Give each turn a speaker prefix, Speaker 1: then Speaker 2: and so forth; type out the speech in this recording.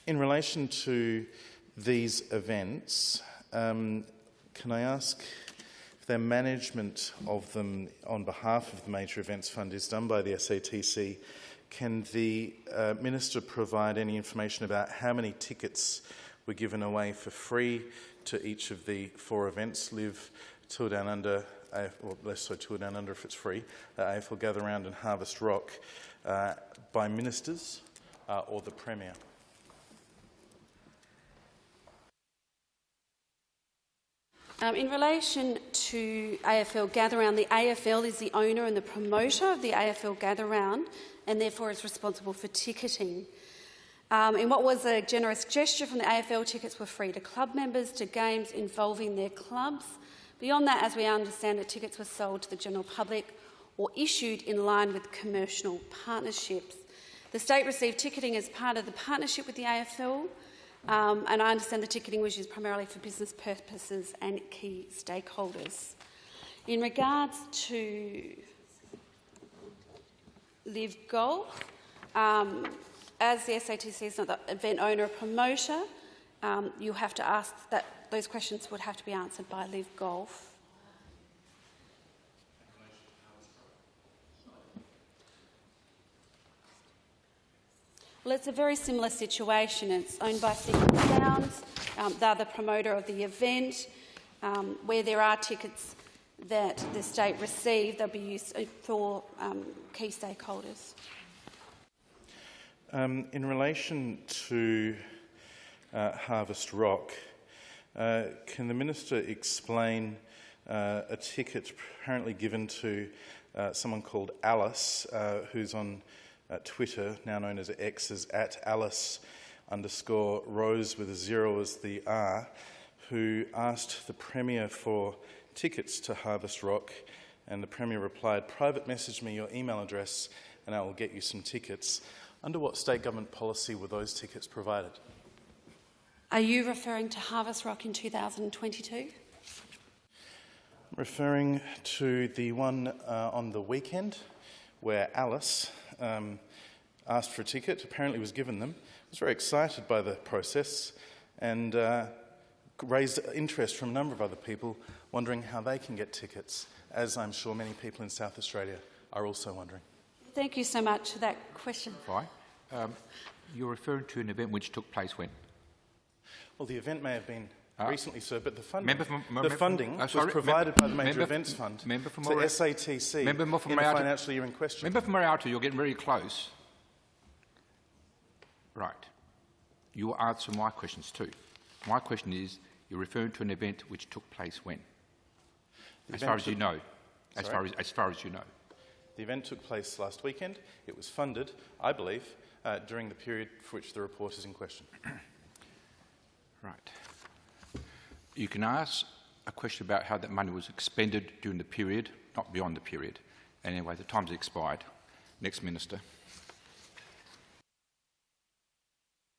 Speaker 1: In relation to these events, can I ask if their management of them on behalf of the Major Events Fund is done by the SATC? Can the Minister provide any information about how many tickets were given away for free to each of the 4 events, Live, Tour Down Under, or less so Tour Down Under if it's free, AFL Gather Round and Harvest Rock, by ministers or the Premier?
Speaker 2: In relation to AFL Gather Round, the AFL is the owner and the promoter of the AFL Gather Round and therefore is responsible for ticketing. In what was a generous gesture from the AFL, tickets were free to club members to games involving their clubs. Beyond that, as we understand it, tickets were sold to the general public or issued in line with commercial partnerships. The state received ticketing as part of the partnership with the AFL, and I understand the ticketing was used primarily for business purposes and key stakeholders. In regards to Live Golf, as the SATC is not the event owner or promoter, you have to ask that those questions would have to be answered by Live Golf. Well, it's a very similar situation. It's owned by Sydney Downs. They're the promoter of the event. Where there are tickets that the state received, they'll be used for key stakeholders.
Speaker 1: In relation to Harvest Rock, can the Minister explain a ticket apparently given to someone called Alice, who's on Twitter, now known as X, as @Alice_Rose with a 0 as the R, who asked the Premier for tickets to Harvest Rock, and the Premier replied, "Private message me your email address and I will get you some tickets." Under what state government policy were those tickets provided?
Speaker 2: Are you referring to Harvest Rock in 2022?
Speaker 1: Referring to the one on the weekend where Alice asked for a ticket, apparently was given them, was very excited by the process and raised interest from a number of other people wondering how they can get tickets, as I'm sure many people in South Australia are also wondering.
Speaker 2: Thank you so much for that question.
Speaker 3: Right. You're referring to an event which took place when?
Speaker 1: Well, the event may have been recently, sir, but the funding, was
Speaker 3: sorry,
Speaker 1: provided by the Major Events Fund to SATC in the financial year in question.
Speaker 3: Member for Marialto, you're getting very close. Right. You will answer my questions too. My question is, you're referring to an event which took place when? As far as you know. As far as you know.
Speaker 1: The event took place last weekend. It was funded, I believe, during the period for which the report is in question.
Speaker 3: Right. You can ask a question about how that money was expended during the period, not beyond the period. Anyway, the time's expired. Next Minister.